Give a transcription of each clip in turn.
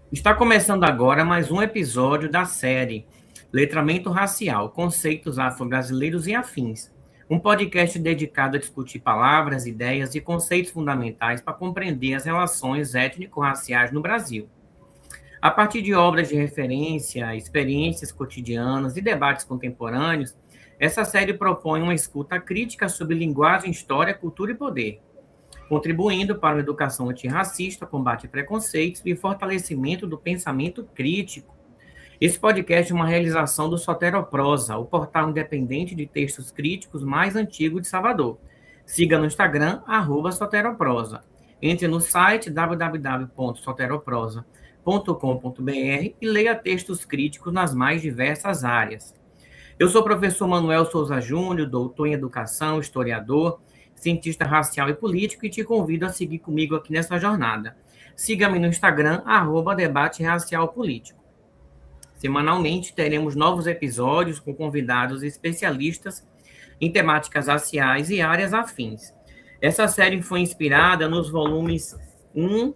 Está começando agora mais um episódio da série Letramento Racial, Conceitos Afro-Brasileiros e Afins, um podcast dedicado a discutir palavras, ideias e conceitos fundamentais para compreender as relações étnico-raciais no Brasil. A partir de obras de referência, experiências cotidianas e debates contemporâneos, essa série propõe uma escuta crítica sobre linguagem, história, cultura e poder, contribuindo para uma educação antirracista, combate a preconceitos e fortalecimento do pensamento crítico. Esse podcast é uma realização do Soteroprosa, o portal independente de textos críticos mais antigo de Salvador. Siga no Instagram, @Soteroprosa. Entre no site www.soteroprosa.com.br e leia textos críticos nas mais diversas áreas. Eu sou o professor Manuel Souza Júnior, doutor em educação, historiador, cientista racial e político, e te convido a seguir comigo aqui nessa jornada. Siga-me no Instagram, @Debate Racial Político. Semanalmente teremos novos episódios com convidados especialistas em temáticas raciais e áreas afins. Essa série foi inspirada nos volumes 1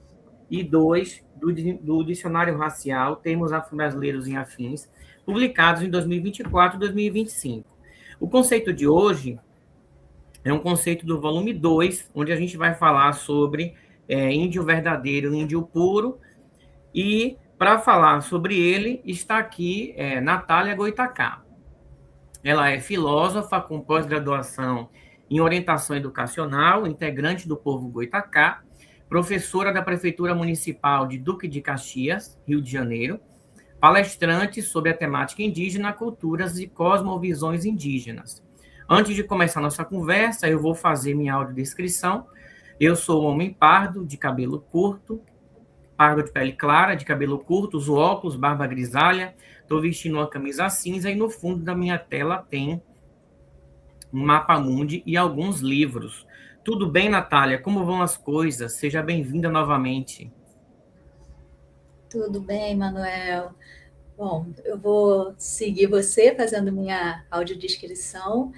e 2 do Dicionário Racial, Termos Afro-Brasileiros e Afins, publicados em 2024 e 2025. O conceito de hoje é um conceito do volume 2, onde a gente vai falar sobre índio verdadeiro, índio puro, e para falar sobre ele está aqui Natália Goitacá. Ela é filósofa com pós-graduação em orientação educacional, integrante do povo Goitacá, professora da Prefeitura Municipal de Duque de Caxias, Rio de Janeiro, palestrante sobre a temática indígena, culturas e cosmovisões indígenas. Antes de começar nossa conversa, eu vou fazer minha audiodescrição. Eu sou um homem pardo, de cabelo curto, pardo de pele clara, de cabelo curto, uso óculos, barba grisalha, estou vestindo uma camisa cinza e no fundo da minha tela tem um mapa mundi e alguns livros. Tudo bem, Natália? Como vão as coisas? Seja bem-vinda novamente. Tudo bem, Manuel. Bom, eu vou seguir você fazendo minha audiodescrição.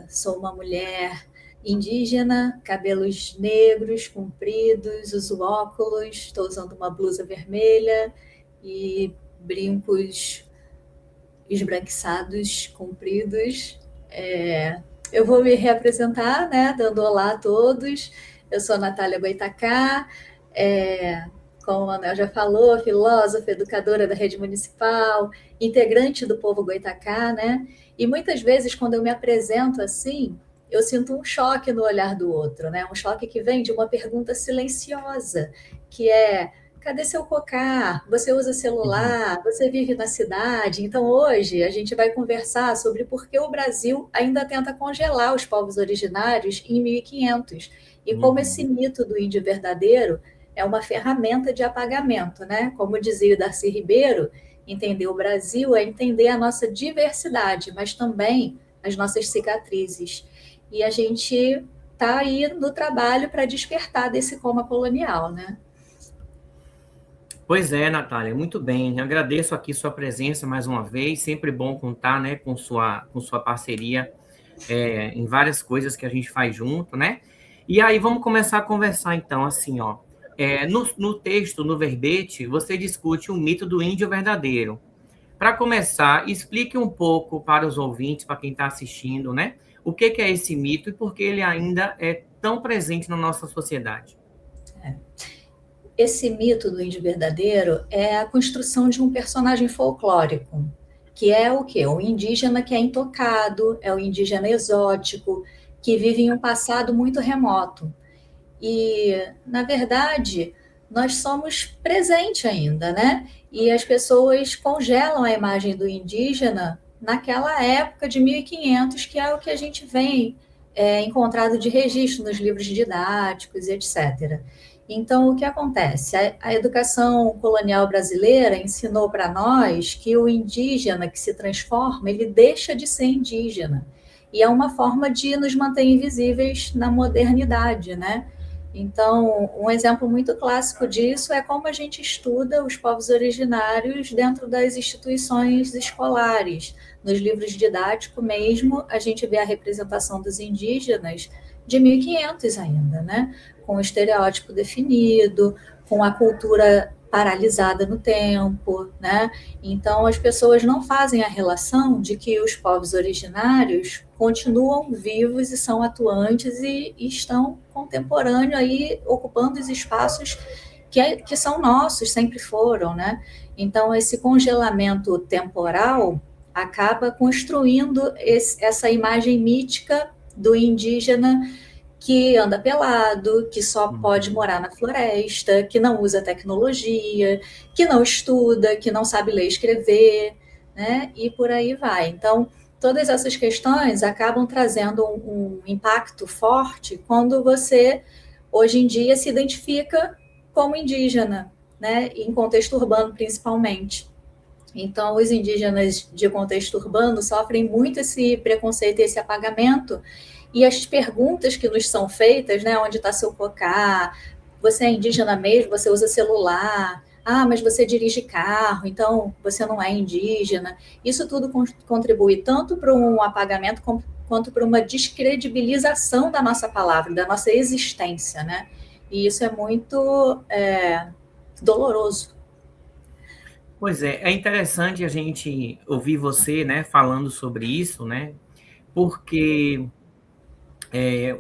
Sou uma mulher indígena, cabelos negros, compridos, uso óculos, estou usando uma blusa vermelha e brincos esbranquiçados, compridos. Eu vou me reapresentar, né, dando olá a todos. Eu sou a Natália Goitacá, como o Manuel já falou, filósofa, educadora da rede municipal, integrante do povo Goitacá, né? E muitas vezes, quando eu me apresento assim, eu sinto um choque no olhar do outro, né? Um choque que vem de uma pergunta silenciosa, que é: cadê seu cocar? Você usa celular? Você vive na cidade? Então, hoje, a gente vai conversar sobre por que o Brasil ainda tenta congelar os povos originários em 1500 e como esse mito do índio verdadeiro é uma ferramenta de apagamento, né? Como dizia o Darcy Ribeiro, entender o Brasil é entender a nossa diversidade, mas também as nossas cicatrizes. E a gente está aí no trabalho para despertar desse coma colonial, né? Pois é, Natália, muito bem. Agradeço aqui sua presença mais uma vez. Sempre bom contar, né, com sua parceria em várias coisas que a gente faz junto, né? E aí vamos começar a conversar então, assim, ó. No texto, no verbete, você discute o mito do índio verdadeiro. Para começar, explique um pouco para os ouvintes, para quem está assistindo, né? O que é esse mito e por que ele ainda é tão presente na nossa sociedade. Esse mito do índio verdadeiro é a construção de um personagem folclórico, que é o quê? O indígena que é intocado, é o indígena exótico, que vive em um passado muito remoto. E, na verdade, nós somos presente ainda, né? E as pessoas congelam a imagem do indígena naquela época de 1500, que é o que a gente vem encontrado de registro nos livros didáticos, etc. Então, o que acontece? A educação colonial brasileira ensinou para nós que o indígena que se transforma, ele deixa de ser indígena. E é uma forma de nos manter invisíveis na modernidade, né? Então, um exemplo muito clássico disso é como a gente estuda os povos originários dentro das instituições escolares. Nos livros didáticos mesmo, a gente vê a representação dos indígenas de 1500 ainda, né? Com o estereótipo definido, com a cultura paralisada no tempo, né? Então, as pessoas não fazem a relação de que os povos originários continuam vivos e são atuantes e estão contemporâneos aí, ocupando os espaços que são nossos, sempre foram, né? Então, esse congelamento temporal acaba construindo essa imagem mítica do indígena que anda pelado, que só pode morar na floresta, que não usa tecnologia, que não estuda, que não sabe ler e escrever, né? E por aí vai. Então, todas essas questões acabam trazendo um impacto forte quando você, hoje em dia, se identifica como indígena, né? Em contexto urbano, principalmente. Então, os indígenas de contexto urbano sofrem muito esse preconceito e esse apagamento, e as perguntas que nos são feitas, né, onde está seu cocá, você é indígena mesmo, você usa celular, mas você dirige carro, então você não é indígena. Isso tudo contribui tanto para um apagamento quanto para uma descredibilização da nossa palavra, da nossa existência, né? E isso é muito doloroso. Pois é interessante a gente ouvir você, né, falando sobre isso, né, porque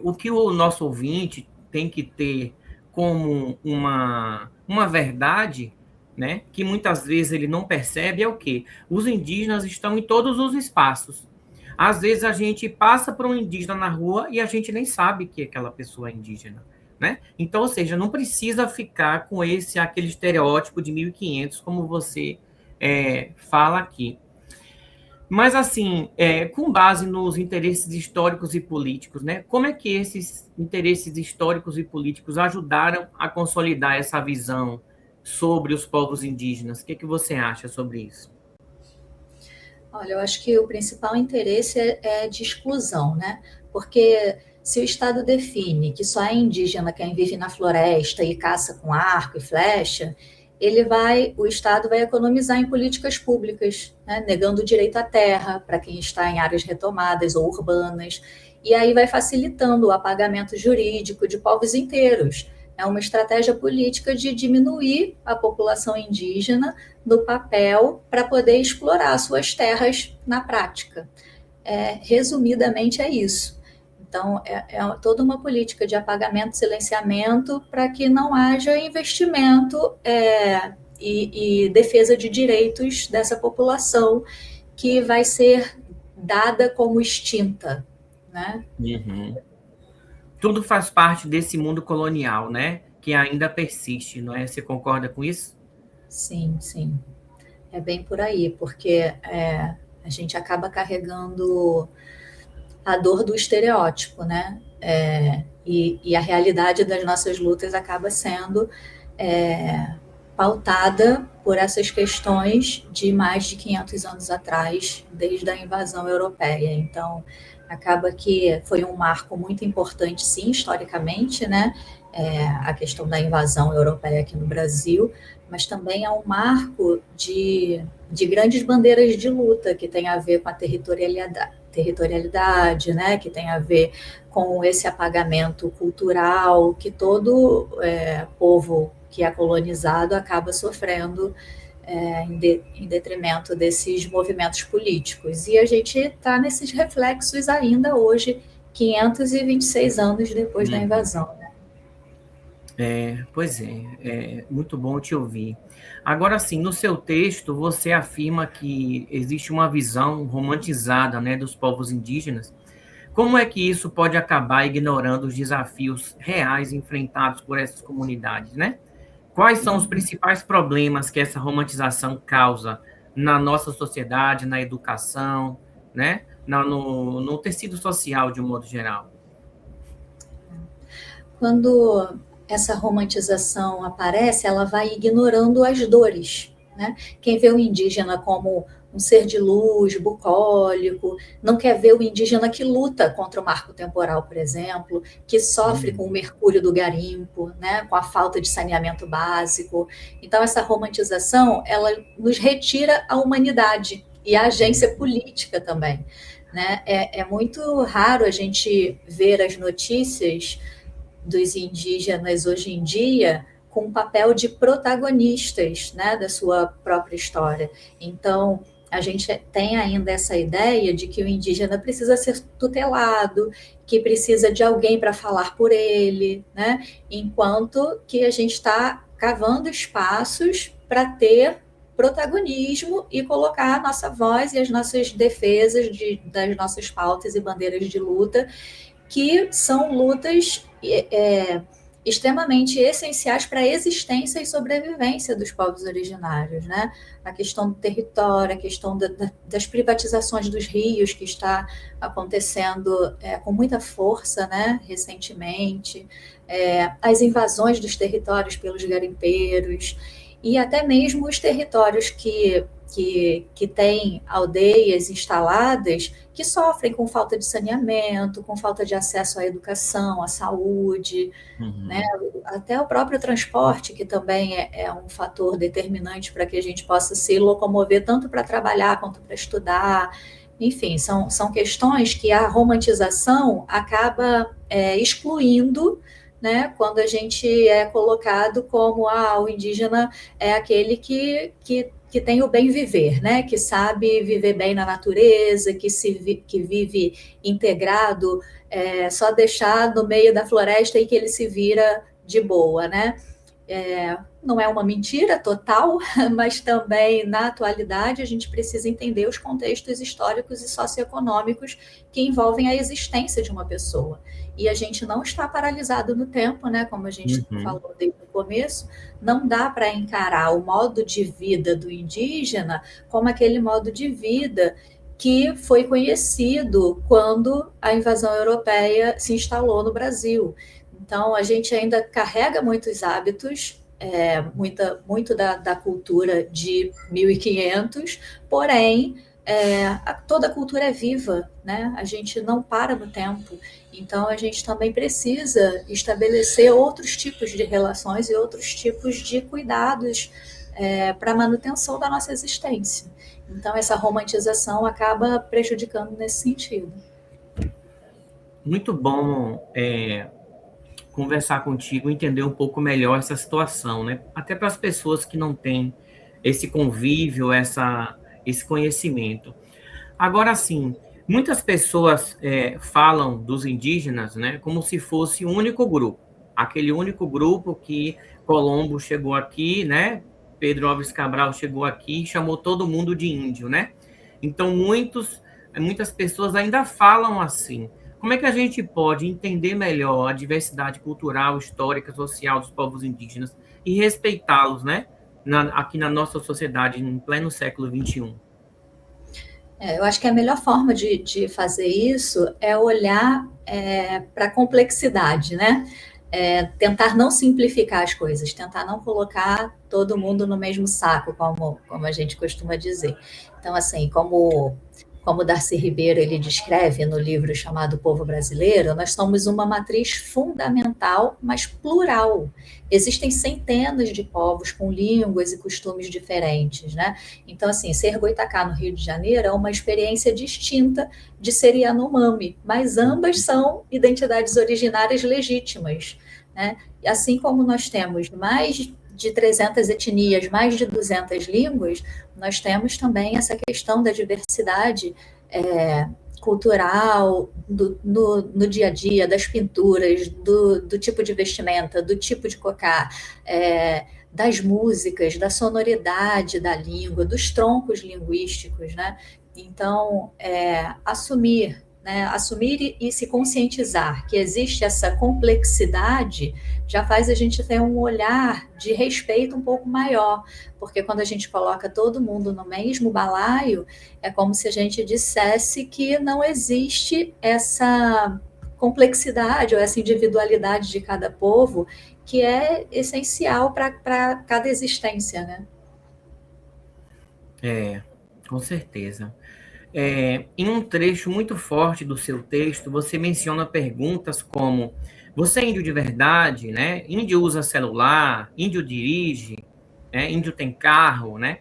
o que o nosso ouvinte tem que ter como uma verdade, né, que muitas vezes ele não percebe é o quê? Os indígenas estão em todos os espaços. Às vezes a gente passa por um indígena na rua e a gente nem sabe que aquela pessoa é indígena, né? Então, ou seja, não precisa ficar com aquele estereótipo de 1500 como você fala aqui. Mas, assim, com base nos interesses históricos e políticos, né, como é que esses interesses históricos e políticos ajudaram a consolidar essa visão sobre os povos indígenas? O que você acha sobre isso? Olha, eu acho que o principal interesse é de exclusão, né? Porque se o Estado define que só é indígena quem vive na floresta e caça com arco e flecha, o Estado vai economizar em políticas públicas, né? Negando o direito à terra para quem está em áreas retomadas ou urbanas, e aí vai facilitando o apagamento jurídico de povos inteiros. É uma estratégia política de diminuir a população indígena no papel para poder explorar suas terras na prática. Resumidamente, é isso. Então, é toda uma política de apagamento, silenciamento, para que não haja investimento e defesa de direitos dessa população que vai ser dada como extinta, né? Uhum. Tudo faz parte desse mundo colonial, né? Que ainda persiste, não é? Você concorda com isso? Sim, sim. É bem por aí, porque a gente acaba carregando a dor do estereótipo, né? E a realidade das nossas lutas acaba sendo pautada por essas questões de mais de 500 anos atrás, desde a invasão europeia. Então, acaba que foi um marco muito importante, sim, historicamente, né? A questão da invasão europeia aqui no Brasil, mas também é um marco de grandes bandeiras de luta que tem a ver com a territorialidade, né? Que tem a ver com esse apagamento cultural que todo povo que é colonizado acaba sofrendo em detrimento desses movimentos políticos. E a gente está nesses reflexos ainda hoje, 526 anos depois da invasão. Né? Pois é muito bom te ouvir. Agora, sim, no seu texto, você afirma que existe uma visão romantizada, né, dos povos indígenas. Como é que isso pode acabar ignorando os desafios reais enfrentados por essas comunidades, né? Quais são os principais problemas que essa romantização causa na nossa sociedade, na educação, né? No tecido social, de um modo geral? Quando essa romantização aparece, ela vai ignorando as dores. Né? Quem vê o indígena como um ser de luz, bucólico, não quer ver o indígena que luta contra o marco temporal, por exemplo, que sofre com o mercúrio do garimpo, né? Com a falta de saneamento básico. Então, essa romantização, ela nos retira a humanidade e a agência política também. Né? É muito raro a gente ver as notícias dos indígenas hoje em dia com o papel de protagonistas, né, da sua própria história. Então, a gente tem ainda essa ideia de que o indígena precisa ser tutelado, que precisa de alguém para falar por ele, né? Enquanto que a gente está cavando espaços para ter protagonismo e colocar a nossa voz e as nossas defesas das nossas pautas e bandeiras de luta, que são lutas extremamente essenciais para a existência e sobrevivência dos povos originários, né? A questão do território, a questão das privatizações dos rios, que está acontecendo com muita força, né, recentemente, as invasões dos territórios pelos garimpeiros, e até mesmo os territórios que têm aldeias instaladas que sofrem com falta de saneamento, com falta de acesso à educação, à saúde, né? Até o próprio transporte, que também é um fator determinante para que a gente possa se locomover tanto para trabalhar quanto para estudar. Enfim, são questões que a romantização acaba excluindo, né, quando a gente é colocado como o indígena é aquele que tem o bem viver, né, que sabe viver bem na natureza, que vive integrado, só deixar no meio da floresta e que ele se vira de boa, né? Não é uma mentira total, mas também na atualidade a gente precisa entender os contextos históricos e socioeconômicos que envolvem a existência de uma pessoa. E a gente não está paralisado no tempo, né? Como a gente falou desde o começo, não dá para encarar o modo de vida do indígena como aquele modo de vida que foi conhecido quando a invasão europeia se instalou no Brasil. Então, a gente ainda carrega muitos hábitos, muito da cultura de 1500, porém, toda a cultura é viva, né? A gente não para no tempo. Então, a gente também precisa estabelecer outros tipos de relações e outros tipos de cuidados para a manutenção da nossa existência. Então, essa romantização acaba prejudicando nesse sentido. Muito bom conversar contigo, entender um pouco melhor essa situação, né? Até para as pessoas que não têm esse convívio, esse conhecimento. Agora, sim, muitas pessoas falam dos indígenas, né, como se fosse um único grupo, aquele único grupo que Colombo chegou aqui, né? Pedro Álvares Cabral chegou aqui e chamou todo mundo de índio, né? Então, muitas pessoas ainda falam assim. Como é que a gente pode entender melhor a diversidade cultural, histórica, social dos povos indígenas e respeitá-los, né? Aqui na nossa sociedade, em pleno século XXI? Eu acho que a melhor forma de fazer isso é olhar para a complexidade, né? Tentar não simplificar as coisas, tentar não colocar todo mundo no mesmo saco, como a gente costuma dizer. Então, assim, como Darcy Ribeiro ele descreve no livro chamado Povo Brasileiro, nós somos uma matriz fundamental, mas plural. Existem centenas de povos com línguas e costumes diferentes, né? Então, assim, ser Goitacá no Rio de Janeiro é uma experiência distinta de ser Yanomami, mas ambas são identidades originárias legítimas, né? E assim como nós temos mais de 300 etnias, mais de 200 línguas, nós temos também essa questão da diversidade cultural, no dia a dia, das pinturas, do tipo de vestimenta, do tipo de cocá, das músicas, da sonoridade da língua, dos troncos linguísticos, né? Então, assumir e se conscientizar que existe essa complexidade já faz a gente ter um olhar de respeito um pouco maior, porque quando a gente coloca todo mundo no mesmo balaio, é como se a gente dissesse que não existe essa complexidade ou essa individualidade de cada povo que é essencial para cada existência, né? Com certeza. Em um trecho muito forte do seu texto, você menciona perguntas como: você é índio de verdade, né? Índio usa celular, índio dirige, né? Índio tem carro, né?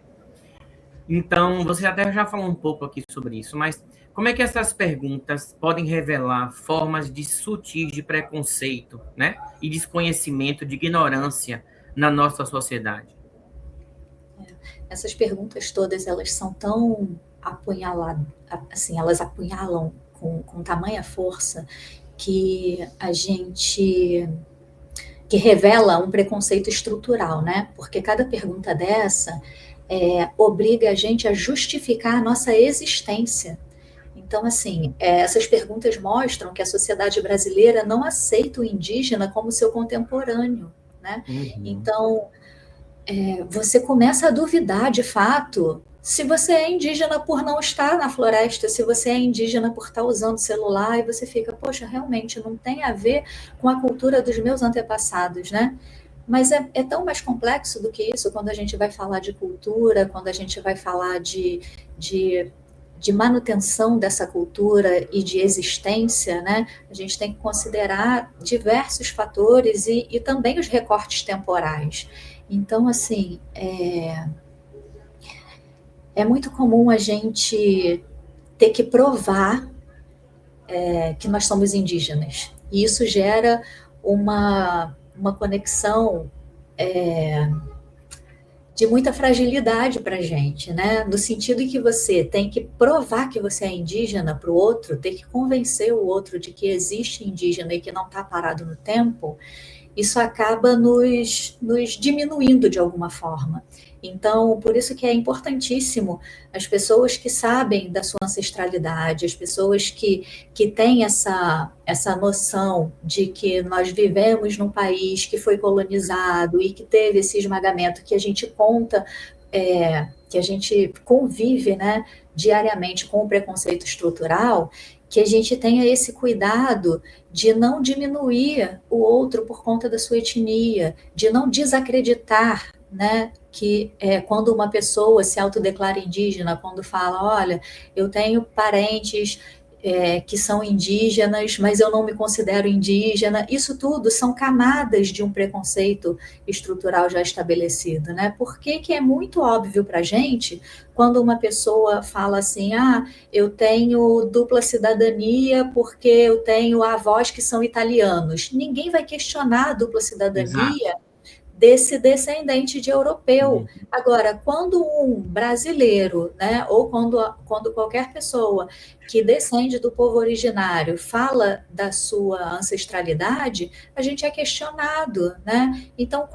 Então, você até já falou um pouco aqui sobre isso, mas como é que essas perguntas podem revelar formas sutis de preconceito, né? E desconhecimento, de ignorância na nossa sociedade? Essas perguntas todas, elas são tão apunhaladas, assim, elas apunhalam com tamanha força que a gente que revela um preconceito estrutural, né? Porque cada pergunta dessa obriga a gente a justificar a nossa existência. Então, assim, essas perguntas mostram que a sociedade brasileira não aceita o indígena como seu contemporâneo, né? Então, você começa a duvidar, de fato, se você é indígena por não estar na floresta, se você é indígena por estar usando celular, e você fica, poxa, realmente não tem a ver com a cultura dos meus antepassados, né? Mas é tão mais complexo do que isso quando a gente vai falar de cultura, quando a gente vai falar de manutenção dessa cultura e de existência, né? A gente tem que considerar diversos fatores e também os recortes temporais. Então, assim, é muito comum a gente ter que provar que nós somos indígenas. E isso gera uma conexão de muita fragilidade para a gente, né? No sentido em que você tem que provar que você é indígena para o outro, ter que convencer o outro de que existe indígena e que não está parado no tempo, isso acaba nos diminuindo de alguma forma. Então, por isso que é importantíssimo as pessoas que sabem da sua ancestralidade, as pessoas que têm essa noção de que nós vivemos num país que foi colonizado e que teve esse esmagamento, que a gente conta, que a gente convive, né, diariamente com o preconceito estrutural, que a gente tenha esse cuidado de não diminuir o outro por conta da sua etnia, de não desacreditar, né, que quando uma pessoa se autodeclara indígena, quando fala, olha, eu tenho parentes que são indígenas, mas eu não me considero indígena, isso tudo são camadas de um preconceito estrutural já estabelecido, né? Por que é muito óbvio para a gente quando uma pessoa fala assim, eu tenho dupla cidadania porque eu tenho avós que são italianos. Ninguém vai questionar a dupla cidadania Exato. desse descendente de europeu. Agora, quando um brasileiro, né, ou quando qualquer pessoa que descende do povo originário fala da sua ancestralidade, a gente é questionado, né? Então,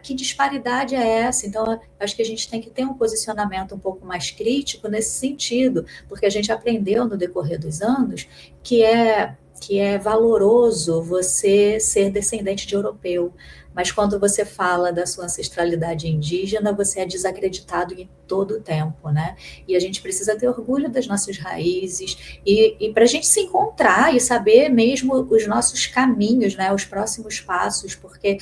que disparidade é essa? Então, acho que a gente tem que ter um posicionamento um pouco mais crítico nesse sentido, porque a gente aprendeu no decorrer dos anos que é valoroso você ser descendente de europeu, mas quando você fala da sua ancestralidade indígena, você é desacreditado em todo o tempo, né? E a gente precisa ter orgulho das nossas raízes e para a gente se encontrar e saber mesmo os nossos caminhos, né? Os próximos passos, porque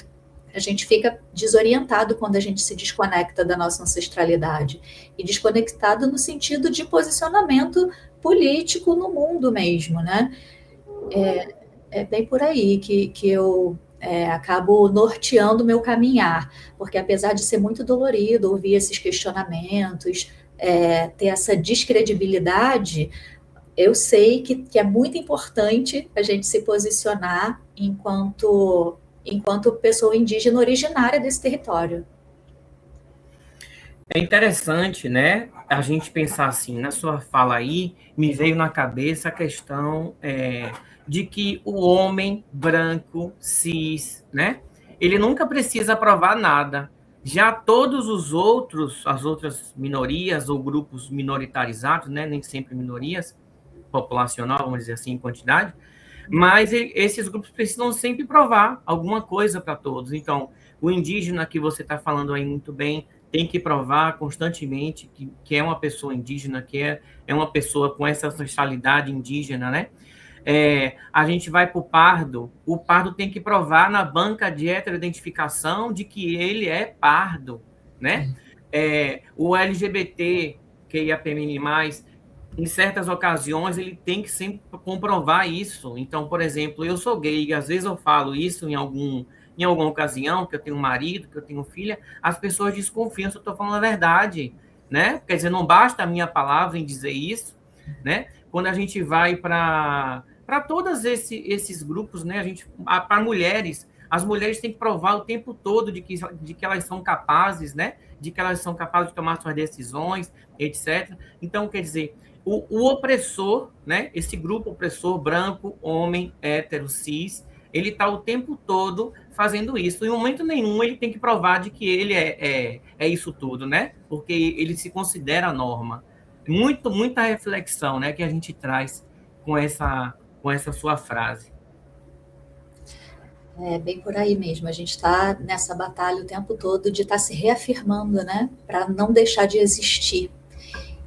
a gente fica desorientado quando a gente se desconecta da nossa ancestralidade. E desconectado no sentido de posicionamento político no mundo mesmo, né? É bem por aí que eu acabo norteando o meu caminhar, porque apesar de ser muito dolorido ouvir esses questionamentos, ter essa descredibilidade, eu sei que é muito importante a gente se posicionar enquanto pessoa indígena originária desse território. É interessante, né, a gente pensar assim, na sua fala aí, me veio na cabeça a questão de que o homem branco, cis, né, ele nunca precisa provar nada. Já todos os outros, as outras minorias ou grupos minoritarizados, né, nem sempre minorias, populacional, vamos dizer assim, em quantidade, mas esses grupos precisam sempre provar alguma coisa para todos. Então, o indígena que você está falando aí muito bem, tem que provar constantemente que é uma pessoa indígena, que é uma pessoa com essa ancestralidade indígena, né? A gente vai para o pardo tem que provar na banca de heteroidentificação de que ele é pardo, né? O LGBT, que ia mais, em certas ocasiões, ele tem que sempre comprovar isso. Então, por exemplo, eu sou gay, e às vezes eu falo isso em alguma ocasião, que eu tenho um marido, que eu tenho filha, as pessoas desconfiam se eu estou falando a verdade, né? Quer dizer, não basta a minha palavra em dizer isso, né? Quando a gente vai para todos esses grupos, né? Para mulheres, As mulheres têm que provar o tempo todo de que elas são capazes, né? De que elas são capazes de tomar suas decisões, etc. Então, quer dizer, o opressor, né? Esse grupo opressor, branco, homem, hétero, cis, ele está o tempo todo fazendo isso. Em momento nenhum ele tem que provar de que ele é isso tudo, né? Porque ele se considera a norma. Muita reflexão, né? Que a gente traz com essa sua frase. É bem por aí mesmo. A gente está nessa batalha o tempo todo de estar se reafirmando, né? Para não deixar de existir.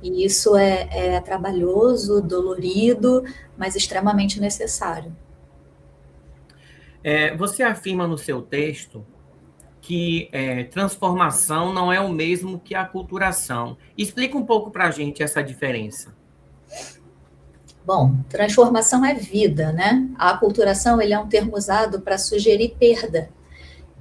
E isso é trabalhoso, dolorido, mas extremamente necessário. Você afirma no seu texto que transformação não é o mesmo que aculturação. Explica um pouco para a gente essa diferença. Bom, transformação é vida, né? A aculturação ele é um termo usado para sugerir perda.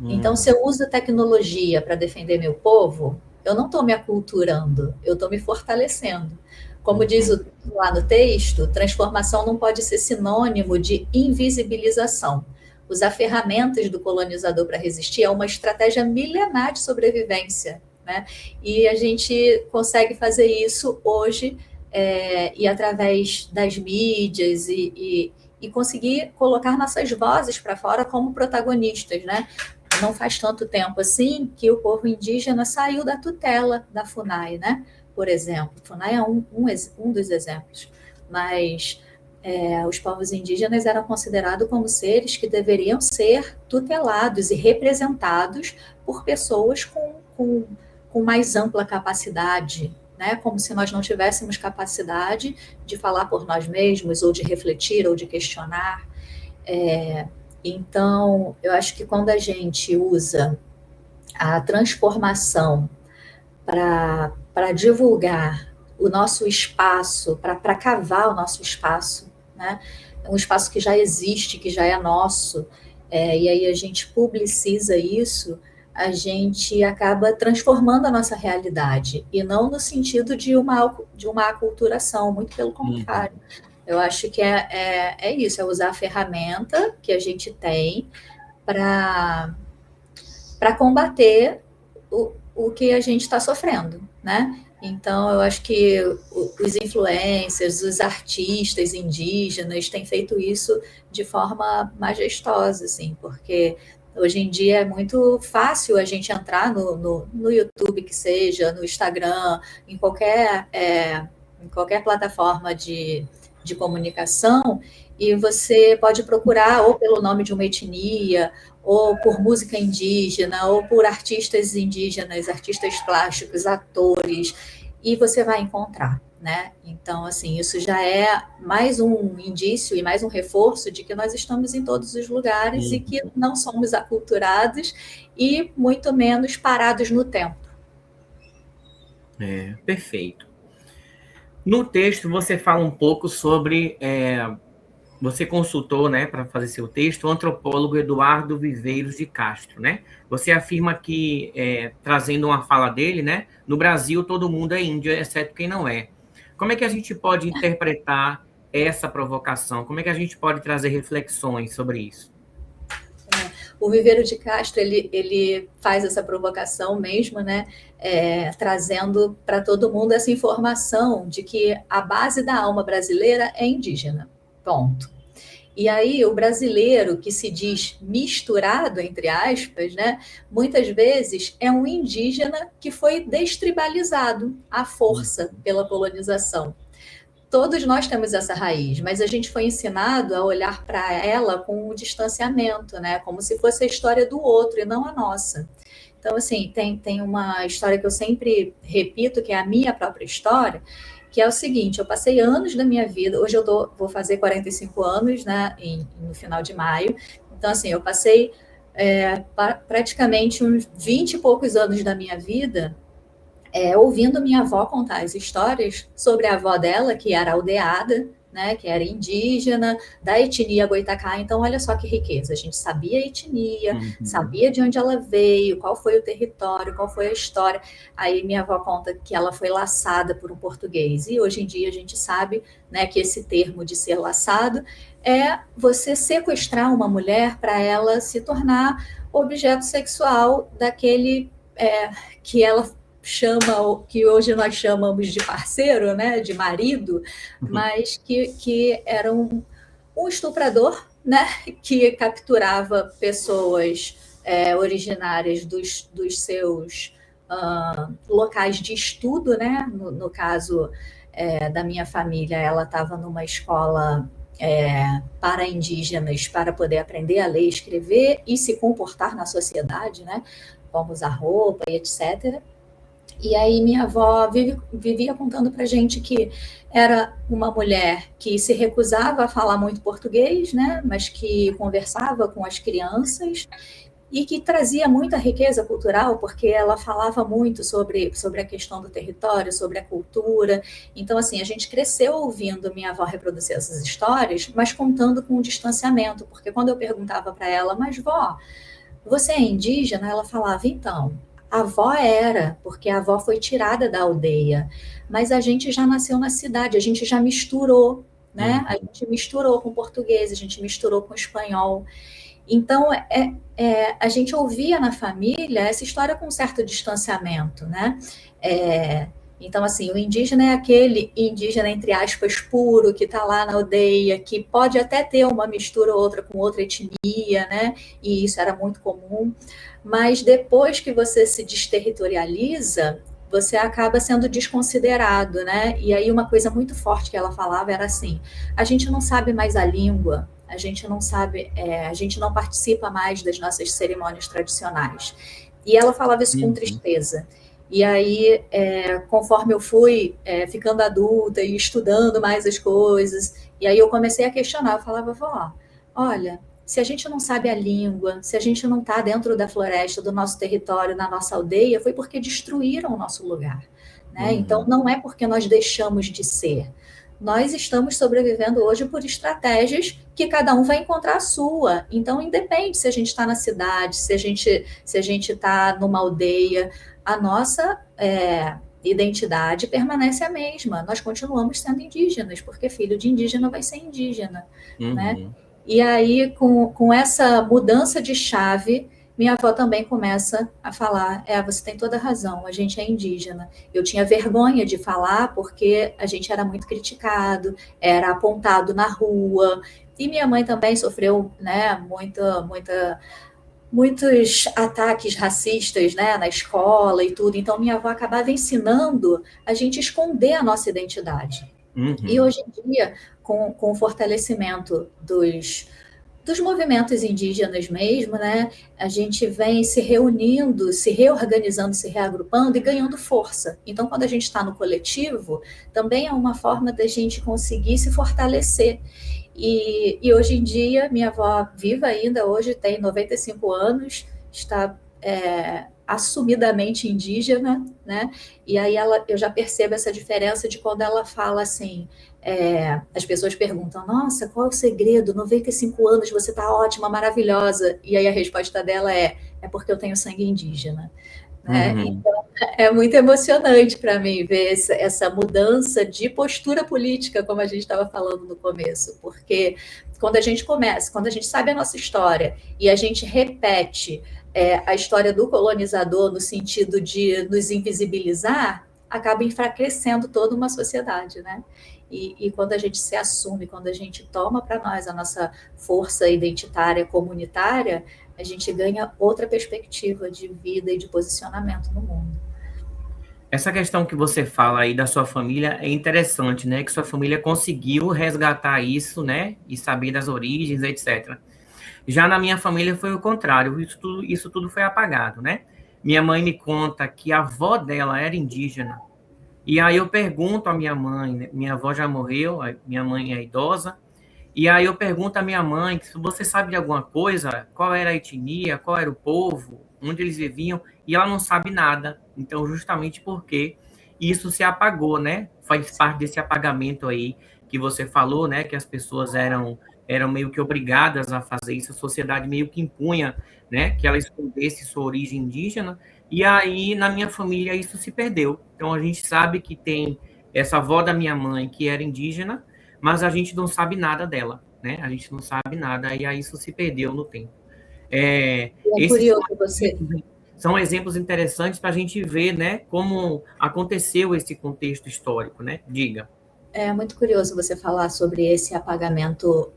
Então, se eu uso tecnologia para defender meu povo, eu não estou me aculturando, eu estou me fortalecendo. Como diz lá no texto, transformação não pode ser sinônimo de invisibilização. Usar ferramentas do colonizador para resistir é uma estratégia milenar de sobrevivência, né? E a gente consegue fazer isso hoje e através das mídias e conseguir colocar nossas vozes para fora como protagonistas, né? Não faz tanto tempo assim que o povo indígena saiu da tutela da FUNAI, né? Por exemplo, a FUNAI é um dos exemplos, mas os povos indígenas eram considerados como seres que deveriam ser tutelados e representados por pessoas com mais ampla capacidade, né? Como se nós não tivéssemos capacidade de falar por nós mesmos, ou de refletir, ou de questionar. Então, eu acho que quando a gente usa a transformação para divulgar o nosso espaço, para cavar o nosso espaço, né? Um espaço que já existe, que já é nosso, e aí a gente publiciza isso, a gente acaba transformando a nossa realidade, e não no sentido de uma aculturação, muito pelo contrário. Eu acho que é isso, é usar a ferramenta que a gente tem para combater o que a gente está sofrendo, né? Então, eu acho que os influencers, os artistas indígenas têm feito isso de forma majestosa, assim, porque hoje em dia é muito fácil a gente entrar no YouTube, que seja, no Instagram, em qualquer plataforma de comunicação, e você pode procurar ou pelo nome de uma etnia, ou por música indígena, ou por artistas indígenas, artistas plásticos, atores, e você vai encontrar, né? Então, assim, isso já é mais um indício e mais um reforço de que nós estamos em todos os lugares e que não somos aculturados e muito menos parados no tempo. Perfeito. No texto, você fala um pouco sobre... você consultou, né, para fazer seu texto, o antropólogo Eduardo Viveiros de Castro, né? Você afirma que, trazendo uma fala dele, né, no Brasil todo mundo é índio, exceto quem não é. Como é que a gente pode interpretar essa provocação? Como é que a gente pode trazer reflexões sobre isso? O Viveiro de Castro, ele faz essa provocação mesmo, né? Trazendo para todo mundo essa informação de que a base da alma brasileira é indígena. Ponto. E aí, o brasileiro que se diz misturado, entre aspas, né, muitas vezes é um indígena que foi destribalizado à força pela colonização. Todos nós temos essa raiz, mas a gente foi ensinado a olhar para ela com um distanciamento, né, como se fosse a história do outro e não a nossa. Então, assim, tem uma história que eu sempre repito, que é a minha própria história, que é o seguinte: eu passei anos da minha vida, hoje vou fazer 45 anos, né, no final de maio, então, assim, eu passei praticamente uns 20 e poucos anos da minha vida ouvindo minha avó contar as histórias sobre a avó dela, que era aldeada, né, que era indígena, da etnia Goitacá. Então, olha só que riqueza. A gente sabia a etnia, sabia de onde ela veio, qual foi o território, qual foi a história. Aí minha avó conta que ela foi laçada por um português. E hoje em dia a gente sabe, né, que esse termo de ser laçado é você sequestrar uma mulher para ela se tornar objeto sexual daquele que ela chama, que hoje nós chamamos de parceiro, né, de marido, mas que era um estuprador, né, que capturava pessoas originárias dos seus locais de estudo, né, no caso da minha família, ela estava numa escola para indígenas, para poder aprender a ler e escrever e se comportar na sociedade, né, como usar roupa e etc. E aí minha avó vivia contando para gente que era uma mulher que se recusava a falar muito português, né, mas que conversava com as crianças e que trazia muita riqueza cultural, porque ela falava muito sobre a questão do território, sobre a cultura. Então, assim, a gente cresceu ouvindo minha avó reproduzir essas histórias, mas contando com um distanciamento, porque quando eu perguntava para ela, mas vó, você é indígena? Ela falava, então, a avó era, porque a avó foi tirada da aldeia, mas a gente já nasceu na cidade, a gente já misturou, né? A gente misturou com português, a gente misturou com espanhol. Então, a gente ouvia na família essa história com um certo distanciamento, né? Então, assim, o indígena é aquele indígena, entre aspas, puro, que está lá na aldeia, que pode até ter uma mistura ou outra com outra etnia, né? E isso era muito comum. Mas depois que você se desterritorializa, você acaba sendo desconsiderado, né? E aí uma coisa muito forte que ela falava era assim, a gente não sabe mais a língua, a gente não sabe, a gente não participa mais das nossas cerimônias tradicionais. E ela falava isso com tristeza. E aí, conforme eu fui ficando adulta e estudando mais as coisas, e aí eu comecei a questionar, eu falava, vó, olha, se a gente não sabe a língua, se a gente não está dentro da floresta, do nosso território, na nossa aldeia, foi porque destruíram o nosso lugar, né? Então, não é porque nós deixamos de ser. Nós estamos sobrevivendo hoje por estratégias que cada um vai encontrar a sua. Então, independe se a gente está na cidade, se a gente está numa aldeia, a nossa identidade permanece a mesma. Nós continuamos sendo indígenas, porque filho de indígena vai ser indígena, né? E aí, com essa mudança de chave, minha avó também começa a falar, você tem toda a razão, a gente é indígena. Eu tinha vergonha de falar porque a gente era muito criticado, era apontado na rua, e minha mãe também sofreu, né, muitos ataques racistas, né, na escola e tudo. Então, minha avó acabava ensinando a gente esconder a nossa identidade. E hoje em dia, com o fortalecimento dos movimentos indígenas mesmo, né, a gente vem se reunindo, se reorganizando, se reagrupando e ganhando força. Então, quando a gente está no coletivo, também é uma forma da gente conseguir se fortalecer. E hoje em dia, minha avó viva ainda, hoje tem 95 anos, está assumidamente indígena, né? E aí eu já percebo essa diferença de quando ela fala assim, as pessoas perguntam, nossa, qual é o segredo? 95 anos, você está ótima, maravilhosa. E aí a resposta dela é porque eu tenho sangue indígena. Né? Então, é muito emocionante para mim ver essa mudança de postura política, como a gente estava falando no começo, porque quando a gente começa, quando a gente sabe a nossa história e a gente repete a história do colonizador no sentido de nos invisibilizar, acaba enfraquecendo toda uma sociedade, né? E quando a gente se assume, quando a gente toma para nós a nossa força identitária, comunitária, a gente ganha outra perspectiva de vida e de posicionamento no mundo. Essa questão que você fala aí da sua família é interessante, né? Que sua família conseguiu resgatar isso, né? E saber das origens, etc. Já na minha família foi o contrário, isso tudo foi apagado, né? Minha mãe me conta que a avó dela era indígena. E aí eu pergunto à minha mãe, né? Minha avó já morreu, minha mãe é idosa, e aí eu pergunto à minha mãe se você sabe de alguma coisa, qual era a etnia, qual era o povo, onde eles viviam, e ela não sabe nada. Então, justamente porque isso se apagou, né? Faz parte desse apagamento aí que você falou, né, que as pessoas eram meio que obrigadas a fazer isso, a sociedade meio que impunha, né, que ela escondesse sua origem indígena, e aí na minha família isso se perdeu. Então a gente sabe que tem essa avó da minha mãe que era indígena, mas a gente não sabe nada dela, né? A gente não sabe nada, e aí isso se perdeu no tempo. É Esses curioso você. são exemplos interessantes para a gente ver, né, como aconteceu esse contexto histórico, né? Diga. É muito curioso você falar sobre esse apagamento,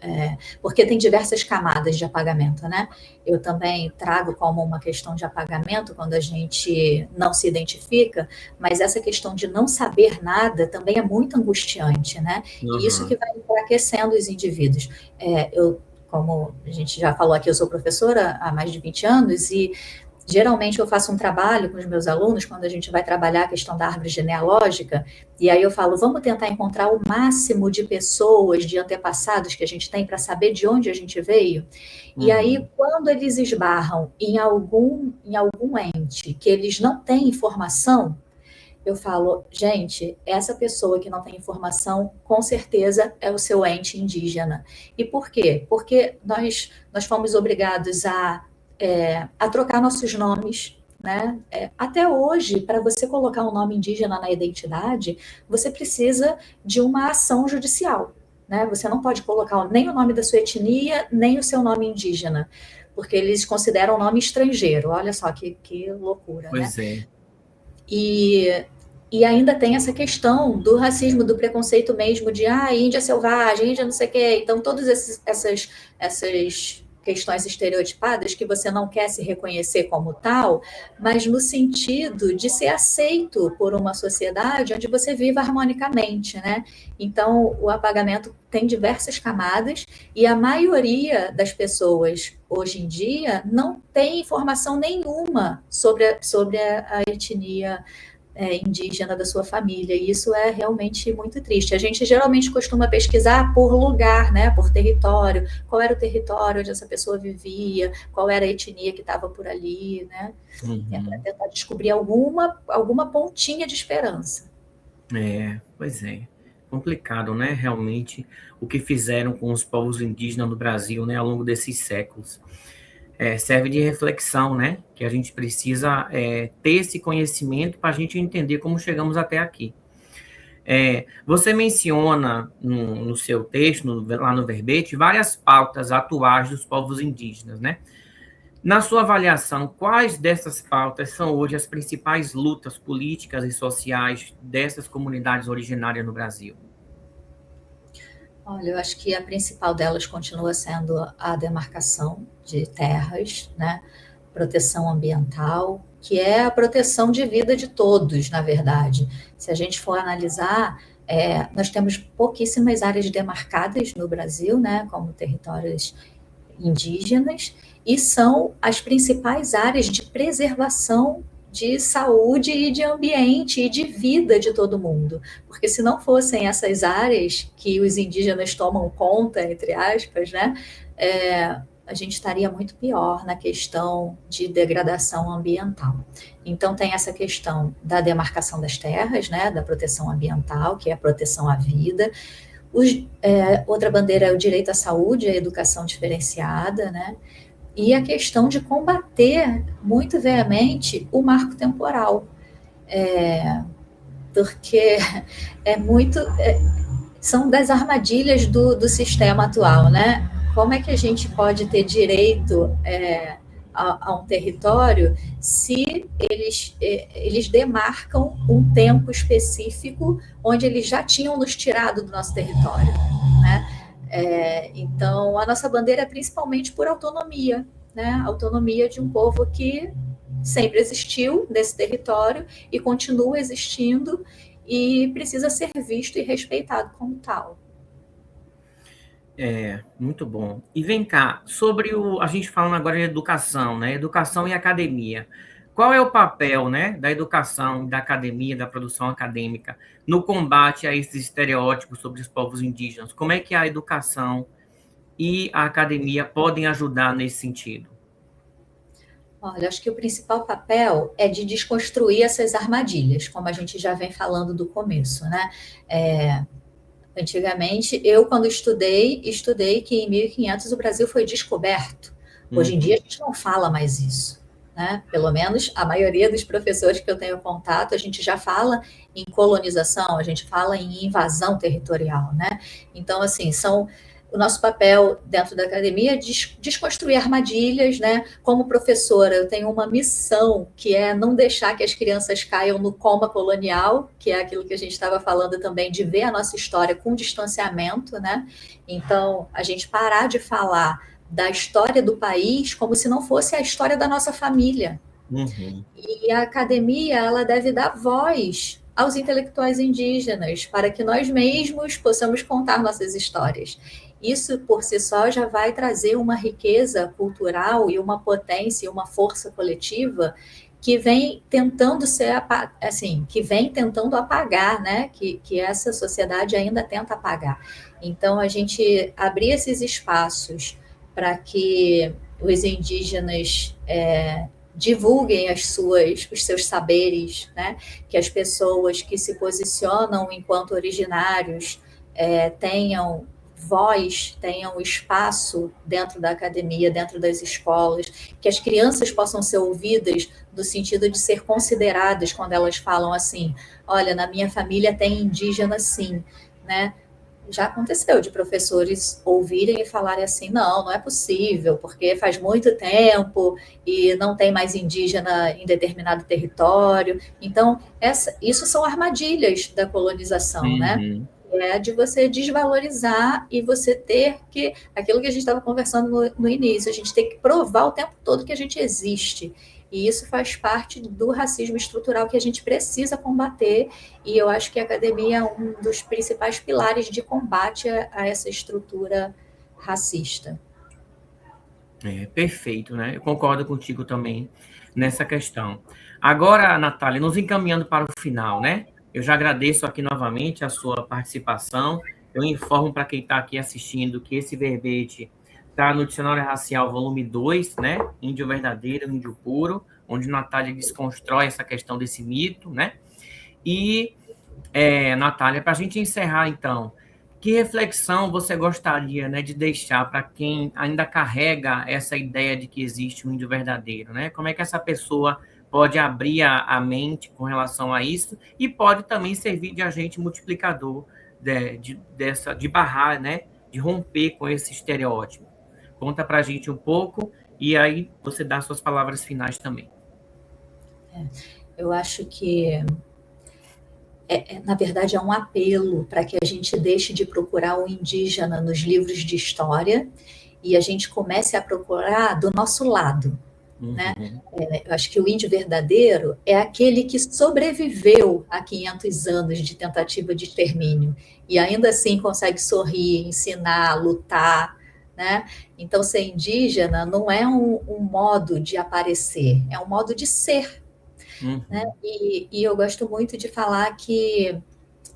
porque tem diversas camadas de apagamento, né? Eu também trago como uma questão de apagamento quando a gente não se identifica, mas essa questão de não saber nada também é muito angustiante, né? E isso Uhum. que vai enfraquecendo os indivíduos. Como a gente já falou aqui, eu sou professora há mais de 20 anos e geralmente eu faço um trabalho com os meus alunos quando a gente vai trabalhar a questão da árvore genealógica, e aí eu falo, vamos tentar encontrar o máximo de pessoas, de antepassados que a gente tem para saber de onde a gente veio. E aí, Uhum. quando eles esbarram em algum ente que eles não têm informação, eu falo, gente, essa pessoa que não tem informação, com certeza é o seu ente indígena. E por quê? Porque nós fomos obrigados a trocar nossos nomes. Né? Até hoje, para você colocar um nome indígena na identidade, você precisa de uma ação judicial. Né? Você não pode colocar nem o nome da sua etnia, nem o seu nome indígena, porque eles consideram o nome estrangeiro. Olha só que loucura, né? Pois é. E, e ainda tem essa questão do racismo, do preconceito mesmo, de Índia selvagem, Índia não sei o quê. Então, todas essas questões estereotipadas que você não quer se reconhecer como tal, mas no sentido de ser aceito por uma sociedade onde você vive harmonicamente, né? Então, o apagamento tem diversas camadas e a maioria das pessoas hoje em dia não tem informação nenhuma sobre a etnia indígena da sua família, e isso é realmente muito triste. A gente geralmente costuma pesquisar por lugar, né, por território, qual era o território onde essa pessoa vivia, qual era a etnia que estava por ali, né, para Uhum. tentar descobrir alguma pontinha de esperança. Pois é. Complicado, né? Realmente, o que fizeram com os povos indígenas no Brasil, né, ao longo desses séculos. Serve de reflexão, né? Que a gente precisa ter esse conhecimento para a gente entender como chegamos até aqui. Você menciona no seu texto, lá no verbete, várias pautas atuais dos povos indígenas, né? Na sua avaliação, quais dessas pautas são hoje as principais lutas políticas e sociais dessas comunidades originárias no Brasil? Olha, eu acho que a principal delas continua sendo a demarcação de terras, né? Proteção ambiental, que é a proteção de vida de todos, na verdade. Se a gente for analisar, nós temos pouquíssimas áreas demarcadas no Brasil, né? Como territórios indígenas, e são as principais áreas de preservação de saúde e de ambiente e de vida de todo mundo. Porque se não fossem essas áreas que os indígenas tomam conta, entre aspas, né, a gente estaria muito pior na questão de degradação ambiental. Então tem essa questão da demarcação das terras, né, da proteção ambiental, que é a proteção à vida. Outra bandeira é o direito à saúde, à educação diferenciada, né? E a questão de combater muito veemente o marco temporal, porque é muito. São das armadilhas do sistema atual, né? Como é que a gente pode ter direito a um território se eles demarcam um tempo específico onde eles já tinham nos tirado do nosso território, né? Então, a nossa bandeira é principalmente por autonomia, né? Autonomia de um povo que sempre existiu nesse território e continua existindo e precisa ser visto e respeitado como tal. Muito bom. E vem cá, a gente falando agora de educação, né? Educação e academia. Qual é o papel, né, da educação, da academia, da produção acadêmica no combate a esses estereótipos sobre os povos indígenas? Como é que a educação e a academia podem ajudar nesse sentido? Olha, acho que o principal papel é de desconstruir essas armadilhas, como a gente já vem falando do começo, né? Antigamente, quando estudei que em 1500 o Brasil foi descoberto. Hoje em dia, a gente não fala mais isso, né? Pelo menos a maioria dos professores que eu tenho contato, a gente já fala em colonização, a gente fala em invasão territorial, né? Então, assim, o nosso papel dentro da academia é desconstruir armadilhas, né? Como professora, eu tenho uma missão que é não deixar que as crianças caiam no coma colonial, que é aquilo que a gente estava falando também, de ver a nossa história com distanciamento, né? Então, a gente parar de falar da história do país como se não fosse a história da nossa família. E a academia, ela deve dar voz aos intelectuais indígenas para que nós mesmos possamos contar nossas histórias. Isso, por si só, já vai trazer uma riqueza cultural e uma potência e uma força coletiva que vem tentando que vem tentando apagar, né? Que essa sociedade ainda tenta apagar. Então, a gente abrir esses espaços para que os indígenas divulguem os seus saberes, né? Que as pessoas que se posicionam enquanto originários tenham voz, tenham espaço dentro da academia, dentro das escolas, que as crianças possam ser ouvidas no sentido de ser consideradas quando elas falam assim, olha, na minha família tem indígena sim, né? Já aconteceu de professores ouvirem e falarem assim, não é possível, porque faz muito tempo e não tem mais indígena em determinado território. Então, isso são armadilhas da colonização, né? É de você desvalorizar e você ter que, aquilo que a gente estava conversando no início, a gente tem que provar o tempo todo que a gente existe. E isso faz parte do racismo estrutural que a gente precisa combater, e eu acho que a academia é um dos principais pilares de combate a essa estrutura racista. Perfeito, né? Eu concordo contigo também nessa questão. Agora, Natália, nos encaminhando para o final, né? Eu já agradeço aqui novamente a sua participação. Eu informo para quem está aqui assistindo que esse verbete está no Dicionário Racial, volume 2, né? Índio Verdadeiro, Índio Puro, onde Natália desconstrói essa questão desse mito, né? E, Natália, para a gente encerrar, então, que reflexão você gostaria, né, de deixar para quem ainda carrega essa ideia de que existe um índio verdadeiro, né? Como é que essa pessoa pode abrir a mente com relação a isso e pode também servir de agente multiplicador de barrar, né, de romper com esse estereótipo? Conta para a gente um pouco e aí você dá suas palavras finais também. Eu acho que na verdade, é um apelo para que a gente deixe de procurar o indígena nos livros de história e a gente comece a procurar do nosso lado, né? Eu acho que o índio verdadeiro é aquele que sobreviveu a 500 anos de tentativa de extermínio e ainda assim consegue sorrir, ensinar, lutar, né? Então, ser indígena não é um modo de aparecer, é um modo de ser. Né? E eu gosto muito de falar que,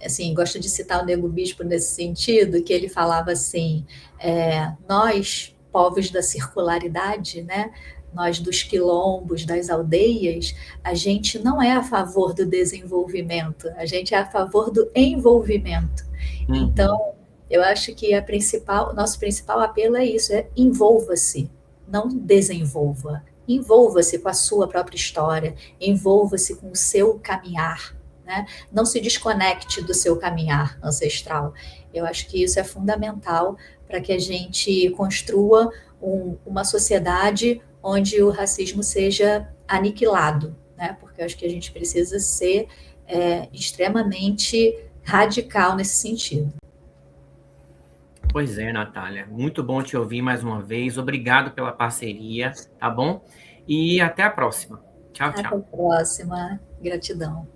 assim, gosto de citar o Nego Bispo nesse sentido, que ele falava assim, nós, povos da circularidade, né? Nós dos quilombos, das aldeias, a gente não é a favor do desenvolvimento, a gente é a favor do envolvimento. Então, eu acho que o nosso principal apelo é isso, envolva-se, não desenvolva. Envolva-se com a sua própria história, envolva-se com o seu caminhar, né? Não se desconecte do seu caminhar ancestral. Eu acho que isso é fundamental para que a gente construa uma sociedade onde o racismo seja aniquilado, né? Porque eu acho que a gente precisa ser extremamente radical nesse sentido. Pois é, Natália. Muito bom te ouvir mais uma vez. Obrigado pela parceria, tá bom? E até a próxima. Tchau, tchau. Até a próxima. Gratidão.